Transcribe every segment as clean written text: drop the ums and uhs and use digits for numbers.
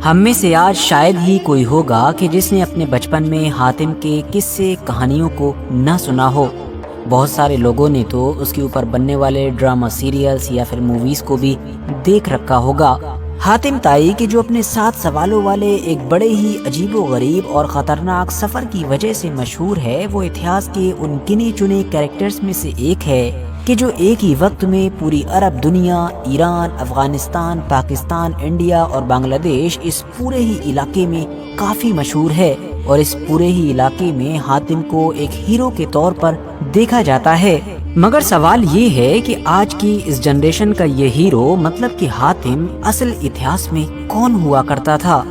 ہم میں سے آج شاید ہی کوئی ہوگا کہ جس نے اپنے بچپن میں حاتم کے قصے کہانیوں کو نہ سنا ہو۔ بہت سارے لوگوں نے تو اس کے اوپر بننے والے ڈرامہ سیریلز یا پھر موویز کو بھی دیکھ رکھا ہوگا۔ حاتم طائی کے جو اپنے 7 سوالوں والے ایک بڑے ہی عجیب و غریب اور خطرناک سفر کی وجہ سے مشہور ہے، وہ اتہاس کے ان گنے چنے کریکٹرز میں سے ایک ہے کہ جو ایک ہی وقت میں پوری عرب دنیا، ایران، افغانستان، پاکستان، انڈیا اور بنگلہ دیش، اس پورے ہی علاقے میں کافی مشہور ہے، اور اس پورے ہی علاقے میں حاتم کو ایک ہیرو کے طور پر دیکھا جاتا ہے۔ مگر سوال یہ ہے کہ آج کی اس جنریشن کا یہ ہیرو مطلب کہ حاتم اصل اتہاس میں کون ہوا کرتا تھا؟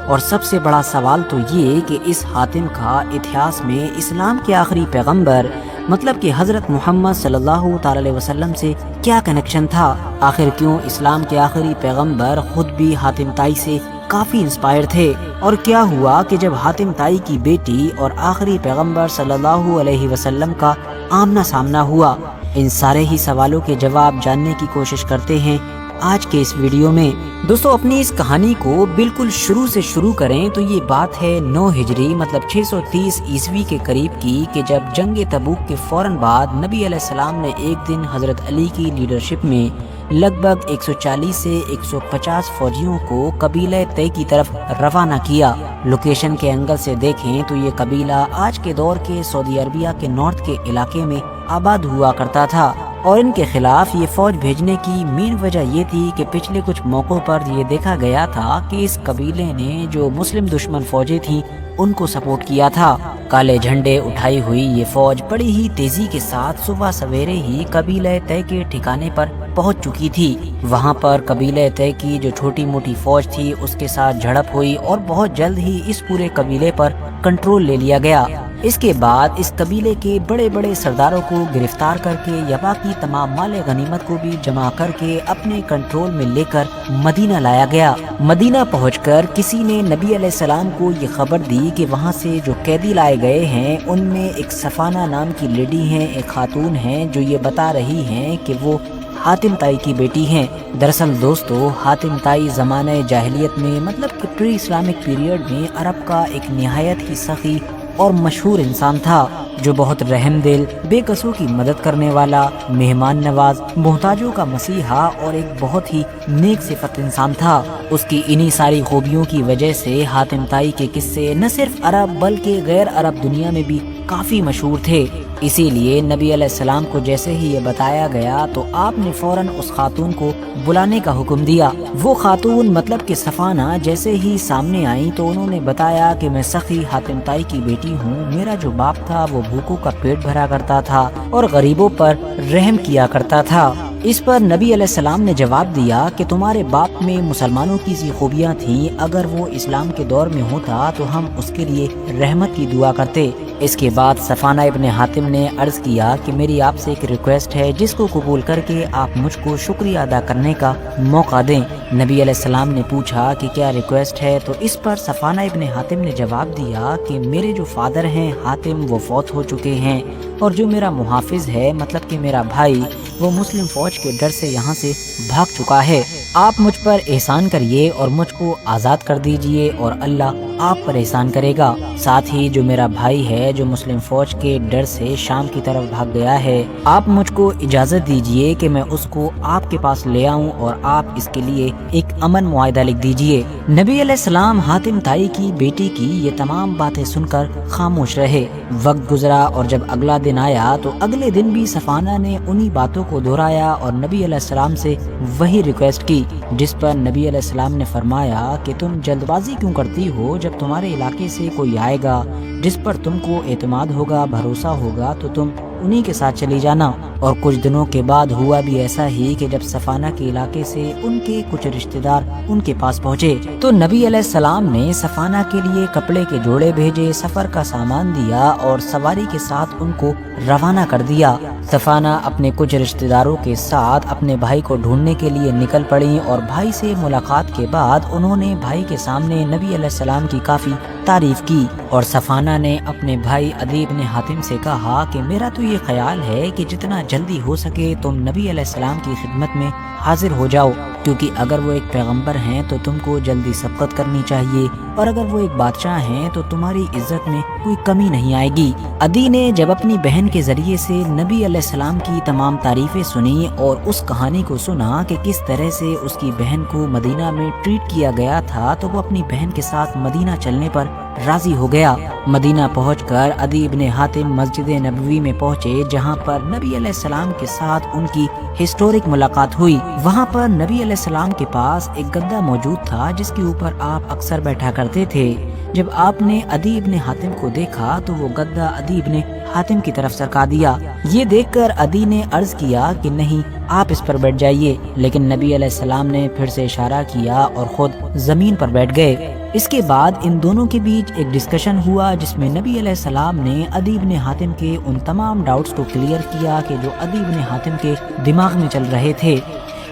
اور سب سے بڑا سوال تو یہ کہ اس حاتم کا اتہاس میں اسلام کے آخری پیغمبر مطلب کہ حضرت محمد صلی اللہ تعالی علیہ وسلم سے کیا کنیکشن تھا؟ آخر کیوں اسلام کے آخری پیغمبر خود بھی حاتم طائی سے کافی انسپائر تھے؟ اور کیا ہوا کہ جب حاتم طائی کی بیٹی اور آخری پیغمبر صلی اللہ علیہ وسلم کا آمنا سامنا ہوا؟ ان سارے ہی سوالوں کے جواب جاننے کی کوشش کرتے ہیں آج کے اس ویڈیو میں۔ دوستو، اپنی اس کہانی کو بالکل شروع سے شروع کریں تو یہ بات ہے 9 ہجری مطلب 630 عیسوی کے قریب کی، کہ جب جنگ تبوک کے فوراً بعد نبی علیہ السلام نے ایک دن حضرت علی کی لیڈرشپ میں لگ بھگ 140 سے 150 فوجیوں کو قبیلہ طے کی طرف روانہ کیا۔ لوکیشن کے اینگل سے دیکھیں تو یہ قبیلہ آج کے دور کے سعودی عربیہ کے نارتھ کے علاقے میں آباد ہوا کرتا تھا، اور ان کے خلاف یہ فوج بھیجنے کی مین وجہ یہ تھی کہ پچھلے کچھ موقعوں پر یہ دیکھا گیا تھا کہ اس قبیلے نے جو مسلم دشمن فوجیں تھیں ان کو سپورٹ کیا تھا۔ کالے جھنڈے اٹھائی ہوئی یہ فوج بڑی ہی تیزی کے ساتھ صبح سویرے ہی قبیلہ طے کے ٹھکانے پر پہنچ چکی تھی۔ وہاں پر قبیلہ طے کی جو چھوٹی موٹی فوج تھی اس کے ساتھ جھڑپ ہوئی، اور بہت جلد ہی اس پورے قبیلے پر کنٹرول لے لیا گیا۔ اس کے بعد اس قبیلے کے بڑے بڑے سرداروں کو گرفتار کر کے یا باقی تمام مال غنیمت کو بھی جمع کر کے اپنے کنٹرول میں لے کر مدینہ لایا گیا۔ مدینہ پہنچ کر کسی نے نبی علیہ السلام کو یہ خبر دی کہ وہاں سے جو قیدی لائے گئے ہیں ان میں ایک صفانہ نام کی لیڈی ہیں، ایک خاتون ہیں، جو یہ بتا رہی ہیں کہ وہ حاتم طائی کی بیٹی ہیں۔ دراصل دوستو، حاتم طائی زمانہ جاہلیت میں مطلب کہ پری اسلامک پیریڈ میں عرب کا ایک نہایت ہی سخی اور مشہور انسان تھا، جو بہت رحم دل، بے قصوں کی مدد کرنے والا، مہمان نواز، محتاجوں کا مسیحا اور ایک بہت ہی نیک صفت انسان تھا۔ اس کی انہی ساری خوبیوں کی وجہ سے حاتم طائی کے قصے نہ صرف عرب بلکہ غیر عرب دنیا میں بھی کافی مشہور تھے۔ اسی لیے نبی علیہ السلام کو جیسے ہی یہ بتایا گیا تو آپ نے فوراً اس خاتون کو بلانے کا حکم دیا۔ وہ خاتون مطلب کہ صفانہ جیسے ہی سامنے آئیں تو انہوں نے بتایا کہ میں سخی حاتم طائی کی بیٹی ہوں، میرا جو باپ تھا وہ بھوکوں کا پیٹ بھرا کرتا تھا اور غریبوں پر رحم کیا کرتا تھا۔ اس پر نبی علیہ السلام نے جواب دیا کہ تمہارے باپ میں مسلمانوں کی سی خوبیاں تھیں، اگر وہ اسلام کے دور میں ہوتا تو ہم اس کے لیے رحمت کی دعا کرتے۔ اس کے بعد صفانہ ابن حاتم نے عرض کیا کہ میری آپ سے ایک ریکویسٹ ہے جس کو قبول کر کے آپ مجھ کو شکریہ ادا کرنے کا موقع دیں۔ نبی علیہ السلام نے پوچھا کہ کیا ریکویسٹ ہے، تو اس پر صفانہ ابن حاتم نے جواب دیا کہ میرے جو فادر ہیں حاتم وہ فوت ہو چکے ہیں، اور جو میرا محافظ ہے مطلب کہ میرا بھائی وہ مسلم فوج کے ڈر سے یہاں سے بھاگ چکا ہے۔ آپ مجھ پر احسان کریے اور مجھ کو آزاد کر دیجئے، اور اللہ آپ پر احسان کرے گا۔ ساتھ ہی جو میرا بھائی ہے جو مسلم فوج کے ڈر سے شام کی طرف بھاگ گیا ہے، آپ مجھ کو اجازت دیجئے کہ میں اس کو آپ کے پاس لے آؤں، اور آپ اس کے لیے ایک امن معاہدہ لکھ دیجئے۔ نبی علیہ السلام حاتم طائی کی بیٹی کی یہ تمام باتیں سن کر خاموش رہے۔ وقت گزرا اور جب اگلا دن آیا تو اگلے دن بھی صفانہ نے انہی باتوں کو دہرایا اور نبی علیہ السلام سے وہی ریکویسٹ کی، جس پر نبی علیہ السلام نے فرمایا کہ تم جلد بازی کیوں کرتی ہو؟ جب تمہارے علاقے سے کوئی آئے گا جس پر تم کو اعتماد ہوگا، بھروسہ ہوگا، تو تم انہی کے ساتھ چلی جانا۔ اور کچھ دنوں کے بعد ہوا بھی ایسا ہی کہ جب صفانہ کے علاقے سے ان کے کچھ رشتہ دار ان کے پاس پہنچے تو نبی علیہ السلام نے صفانہ کے لیے کپڑے کے جوڑے بھیجے، سفر کا سامان دیا اور سواری کے ساتھ ان کو روانہ کر دیا۔ صفانہ اپنے کچھ رشتہ داروں کے ساتھ اپنے بھائی کو ڈھونڈنے کے لیے نکل پڑیں، اور بھائی سے ملاقات کے بعد انہوں نے بھائی کے سامنے نبی علیہ السلام کی کافی تعریف کی، اور صفانہ نے اپنے بھائی عدی بن حاتم سے کہا کہ میرا تو یہ خیال ہے کہ جتنا جلدی ہو سکے تم نبی علیہ السلام کی خدمت میں حاضر ہو جاؤ، کیونکہ اگر وہ ایک پیغمبر ہیں تو تم کو جلدی سبقت کرنی چاہیے، اور اگر وہ ایک بادشاہ ہیں تو تمہاری عزت میں کوئی کمی نہیں آئے گی۔ عدی نے جب اپنی بہن کے ذریعے سے نبی علیہ السلام کی تمام تعریفیں سنی اور اس کہانی کو سنا کہ کس طرح سے اس کی بہن کو مدینہ میں ٹریٹ کیا گیا تھا، تو وہ اپنی بہن کے ساتھ مدینہ چلنے پر راضی ہو گیا۔ مدینہ پہنچ کر عدی ابن حاتم مسجد نبوی میں پہنچے، جہاں پر نبی علیہ السلام کے ساتھ ان کی ہسٹورک ملاقات ہوئی۔ وہاں پر نبی علیہ السلام کے پاس ایک گدا موجود تھا جس کے اوپر آپ اکثر بیٹھا کرتے تھے۔ جب آپ نے عدی ابن حاتم کو دیکھا تو وہ گدا عدی ابن حاتم کی طرف سرکا دیا۔ یہ دیکھ کر عدی نے عرض کیا کہ نہیں، آپ اس پر بیٹھ جائیے، لیکن نبی علیہ السلام نے پھر سے اشارہ کیا اور خود زمین پر بیٹھ گئے۔ اس کے بعد ان دونوں کے بیچ ایک ڈسکشن ہوا جس میں نبی علیہ السلام نے عدی ابن حاتم کے ان تمام ڈاؤٹس کو کلیئر کیا کہ جو عدی ابن حاتم کے دماغ میں چل رہے تھے۔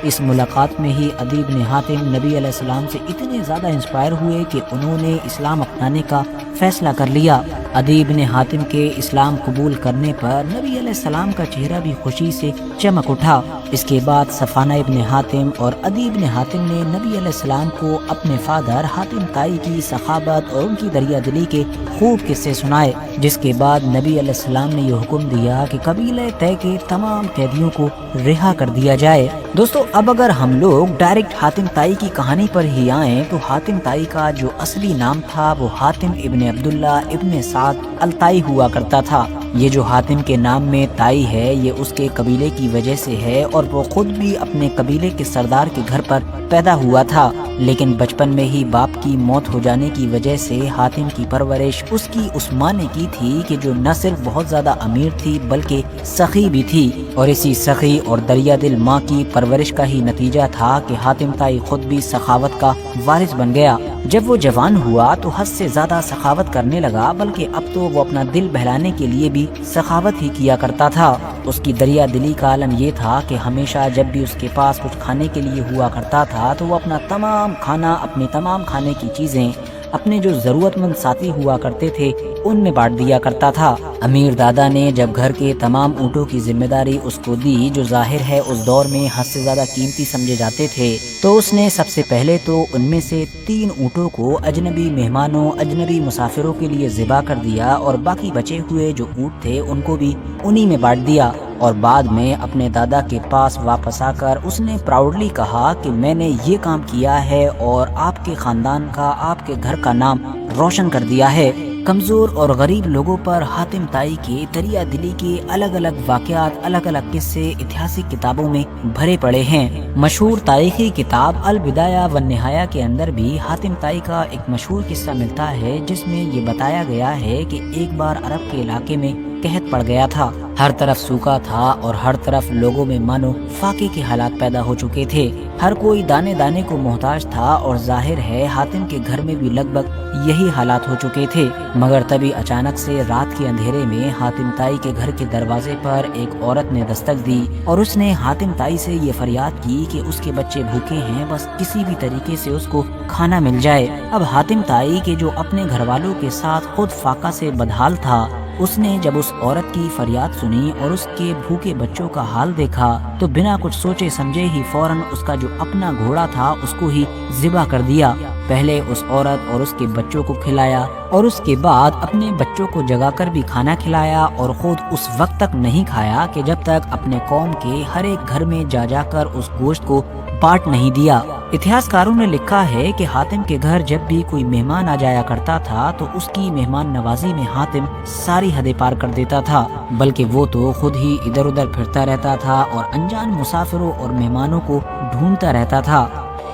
اس ملاقات میں ہی عدی ابن حاتم نبی علیہ السلام سے اتنے زیادہ انسپائر ہوئے کہ انہوں نے اسلام اپنانے کا فیصلہ کر لیا۔ عدی ابن حاتم کے اسلام قبول کرنے پر نبی علیہ السلام کا چہرہ بھی خوشی سے چمک اٹھا۔ اس کے بعد صفانہ ابن حاتم اور عدی ابن حاتم نے نبی علیہ السلام کو اپنے فادر حاتم طائی کی سخاوت اور ان کی دریا دلی کے خوب قصے سنائے، جس کے بعد نبی علیہ السلام نے یہ حکم دیا کہ قبیلہ طے کے تمام قیدیوں کو رہا کر دیا جائے۔ دوستو، اب اگر ہم لوگ ڈائریکٹ حاتم طائی کی کہانی پر ہی آئیں تو حاتم طائی کا جو اصلی نام تھا وہ حاتم ابن عبداللہ ابن سعد الطائی ہوا کرتا تھا۔ یہ جو حاتم کے نام میں طائی ہے یہ اس کے قبیلے کی وجہ سے ہے، اور وہ خود بھی اپنے قبیلے کے سردار کے گھر پر پیدا ہوا تھا، لیکن بچپن میں ہی باپ کی موت ہو جانے کی وجہ سے حاتم کی پرورش اس کی اس ماں نے کی تھی کہ جو نہ صرف بہت زیادہ امیر تھی بلکہ سخی بھی تھی، اور اسی سخی اور دریا دل ماں کی پرورش کا ہی نتیجہ تھا کہ حاتم طائی خود بھی سخاوت کا وارث بن گیا۔ جب وہ جوان ہوا تو حد سے زیادہ سخاوت کرنے لگا، بلکہ اب تو وہ اپنا دل بہلانے کے لیے بھی سخاوت ہی کیا کرتا تھا۔ اس کی دریا دلی کا عالم یہ تھا کہ ہمیشہ جب بھی اس کے پاس کچھ کھانے کے لیے ہوا کرتا تھا تو وہ اپنا تمام کھانا، اپنی تمام کھانے کی چیزیں اپنے جو ضرورت مند ساتھی ہوا کرتے تھے ان میں بانٹ دیا کرتا تھا۔ امیر دادا نے جب گھر کے تمام اونٹوں کی ذمہ داری اس کو دی، جو ظاہر ہے اس دور میں حد سے زیادہ قیمتی سمجھے جاتے تھے، تو اس نے سب سے پہلے تو ان میں سے 3 اونٹوں کو اجنبی مہمانوں، اجنبی مسافروں کے لیے ذبح کر دیا، اور باقی بچے ہوئے جو اونٹ تھے ان کو بھی انہی میں بانٹ دیا۔ اور بعد میں اپنے دادا کے پاس واپس آ کر اس نے پراؤڈلی کہا کہ میں نے یہ کام کیا ہے اور آپ کے خاندان کا، آپ کے گھر کا نام روشن کر دیا ہے۔ کمزور اور غریب لوگوں پر حاتم طائی کے دریا دلی کے الگ الگ واقعات، الگ الگ قصے اتہاسک کتابوں میں بھرے پڑے ہیں۔ مشہور تاریخی کتاب البدایہ والنہایہ کے اندر بھی حاتم طائی کا ایک مشہور قصہ ملتا ہے، جس میں یہ بتایا گیا ہے کہ ایک بار عرب کے علاقے میں قحط پڑ گیا تھا، ہر طرف سوکھا تھا اور ہر طرف لوگوں میں مانو فاقے کے حالات پیدا ہو چکے تھے، ہر کوئی دانے دانے کو محتاج تھا، اور ظاہر ہے حاتم کے گھر میں بھی لگ بھگ یہی حالات ہو چکے تھے۔ مگر تبھی اچانک سے رات کے اندھیرے میں حاتم طائی کے گھر کے دروازے پر ایک عورت نے دستک دی، اور اس نے حاتم طائی سے یہ فریاد کی کہ اس کے بچے بھوکے ہیں، بس کسی بھی طریقے سے اس کو کھانا مل جائے۔ اب حاتم طائی کے جو اپنے گھر والوں کے ساتھ خود فاقہ سے بدحال تھا، اس نے جب اس عورت کی فریاد سنی اور اس کے بھوکے بچوں کا حال دیکھا تو بنا کچھ سوچے سمجھے ہی فوراً اس کا جو اپنا گھوڑا تھا اس کو ہی ذبح کر دیا۔ پہلے اس عورت اور اس کے بچوں کو کھلایا، اور اس کے بعد اپنے بچوں کو جگا کر بھی کھانا کھلایا، اور خود اس وقت تک نہیں کھایا کہ جب تک اپنے قوم کے ہر ایک گھر میں جا جا کر اس گوشت کو بانٹ نہیں دیا۔ اتہاس کاروں نے لکھا ہے کہ حاتم کے گھر جب بھی کوئی مہمان آ جایا کرتا تھا تو اس کی مہمان نوازی میں حاتم ساری حدیں پار کر دیتا تھا، بلکہ وہ تو خود ہی ادھر ادھر پھرتا رہتا تھا اور انجان مسافروں اور مہمانوں کو ڈھونڈتا رہتا تھا۔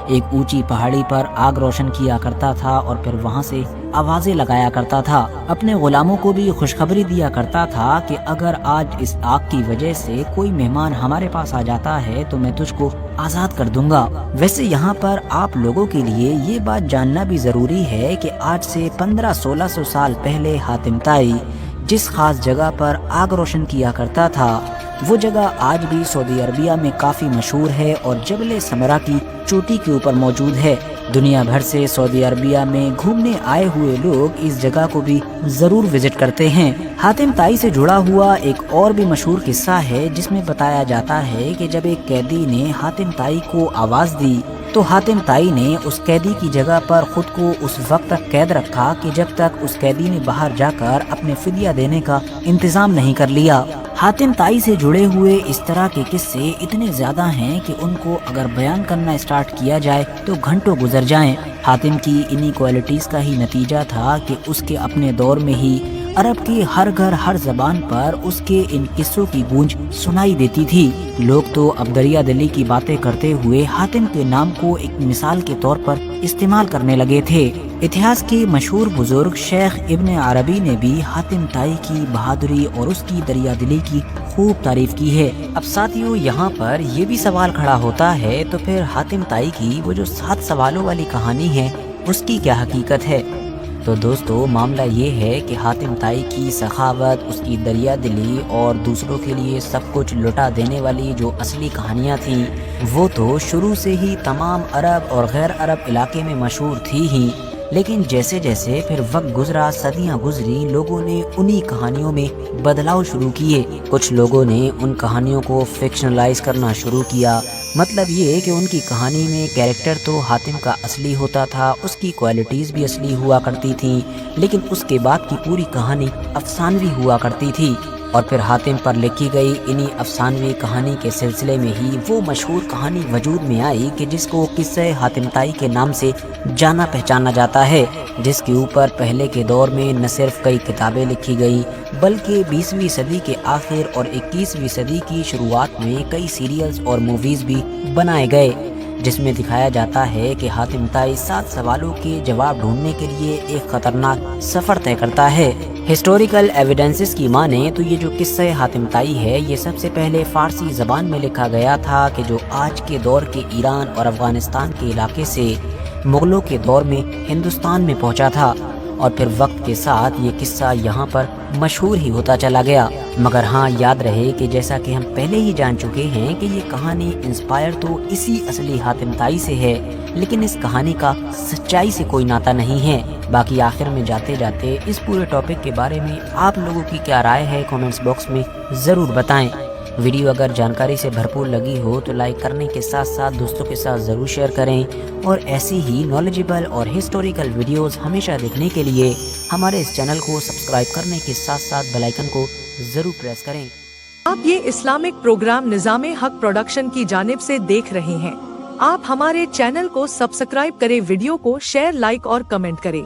ایک اونچی پہاڑی پر آگ روشن کیا کرتا تھا اور پھر وہاں سے آوازیں لگایا کرتا تھا۔ اپنے غلاموں کو بھی خوشخبری دیا کرتا تھا کہ اگر آج اس آگ کی وجہ سے کوئی مہمان ہمارے پاس آ جاتا ہے تو میں تجھ کو آزاد کر دوں گا۔ ویسے یہاں پر آپ لوگوں کے لیے یہ بات جاننا بھی ضروری ہے کہ آج سے 1500-1600 سال پہلے حاتم طائی جس خاص جگہ پر آگ روشن کیا کرتا تھا وہ جگہ آج بھی سعودی عربیہ میں کافی مشہور ہے اور جبل سمرہ کی چوٹی کے اوپر موجود ہے۔ دنیا بھر سے سعودی عربیہ میں گھومنے آئے ہوئے لوگ اس جگہ کو بھی ضرور وزٹ کرتے ہیں۔ حاتم طائی سے جڑا ہوا ایک اور بھی مشہور قصہ ہے جس میں بتایا جاتا ہے کہ جب ایک قیدی نے حاتم طائی کو آواز دی تو حاتم طائی نے اس قیدی کی جگہ پر خود کو اس وقت تک قید رکھا کہ جب تک اس قیدی نے باہر جا کر اپنے فدیہ دینے کا انتظام نہیں کر لیا۔ حاتم طائی سے جڑے ہوئے اس طرح کے قصے اتنے زیادہ ہیں کہ ان کو اگر بیان کرنا اسٹارٹ کیا جائے تو گھنٹوں گزر جائیں۔ حاتم کی انہی کوالٹیز کا ہی نتیجہ تھا کہ اس کے اپنے دور میں ہی عرب کی ہر گھر ہر زبان پر اس کے ان قصوں کی گونج سنائی دیتی تھی۔ لوگ تو اب دریا دلی کی باتیں کرتے ہوئے حاتم کے نام کو ایک مثال کے طور پر استعمال کرنے لگے تھے۔ اتہاس کے مشہور بزرگ شیخ ابن عربی نے بھی حاتم طائی کی بہادری اور اس کی دریا دلی کی خوب تعریف کی ہے۔ اب ساتھیوں، یہاں پر یہ بھی سوال کھڑا ہوتا ہے تو پھر حاتم طائی کی وہ جو 7 سوالوں والی کہانی ہے اس کی کیا حقیقت ہے؟ تو دوستو، معاملہ یہ ہے کہ حاتم طائی کی سخاوت، اس کی دریا دلی اور دوسروں کے لیے سب کچھ لٹا دینے والی جو اصلی کہانیاں تھیں وہ تو شروع سے ہی تمام عرب اور غیر عرب علاقے میں مشہور تھی ہی، لیکن جیسے جیسے پھر وقت گزرا، صدیاں گزری، لوگوں نے انہی کہانیوں میں بدلاؤ شروع کیے۔ کچھ لوگوں نے ان کہانیوں کو فکشنلائز کرنا شروع کیا، مطلب یہ کہ ان کی کہانی میں کیریکٹر تو حاتم کا اصلی ہوتا تھا، اس کی کوالٹیز بھی اصلی ہوا کرتی تھیں، لیکن اس کے بعد کی پوری کہانی افسانوی ہوا کرتی تھی۔ اور پھر حاتم پر لکھی گئی انہی افسانوی کہانی کے سلسلے میں ہی وہ مشہور کہانی وجود میں آئی کہ جس کو قصہ حاتم طائی کے نام سے جانا پہچانا جاتا ہے، جس کے اوپر پہلے کے دور میں نہ صرف کئی کتابیں لکھی گئیں بلکہ 20ویں صدی کے آخر اور 21ویں صدی کی شروعات میں کئی سیریلز اور موویز بھی بنائے گئے، جس میں دکھایا جاتا ہے کہ حاتم طائی 7 سوالوں کے جواب ڈھونڈنے کے لیے ایک خطرناک سفر طے کرتا ہے۔ ہسٹوریکل ایویڈنسز کی مانیں تو یہ جو قصہ حاتم طائی ہے یہ سب سے پہلے فارسی زبان میں لکھا گیا تھا کہ جو آج کے دور کے ایران اور افغانستان کے علاقے سے مغلوں کے دور میں ہندوستان میں پہنچا تھا، اور پھر وقت کے ساتھ یہ قصہ یہاں پر مشہور ہی ہوتا چلا گیا۔ مگر ہاں، یاد رہے کہ جیسا کہ ہم پہلے ہی جان چکے ہیں کہ یہ کہانی انسپائر تو اسی اصلی حاتم طائی سے ہے، لیکن اس کہانی کا سچائی سے کوئی ناتا نہیں ہے۔ باقی آخر میں جاتے جاتے اس پورے ٹاپک کے بارے میں آپ لوگوں کی کیا رائے ہے کامنٹس باکس میں ضرور بتائیں۔ ویڈیو اگر جانکاری سے بھرپور لگی ہو تو لائک کرنے کے ساتھ ساتھ دوستوں کے ساتھ ضرور شیئر کریں، اور ایسی ہی نالجیبل اور ہسٹوریکل ویڈیوز ہمیشہ دیکھنے کے لیے ہمارے اس چینل کو سبسکرائب کرنے کے ساتھ ساتھ بیل آئیکن کو ضرور پریس کریں۔ آپ یہ اسلامک پروگرام نظام حق پروڈکشن کی جانب سے دیکھ رہے ہیں۔ آپ ہمارے چینل کو سبسکرائب کریں، ویڈیو کو شیئر، لائک اور کمنٹ کریں۔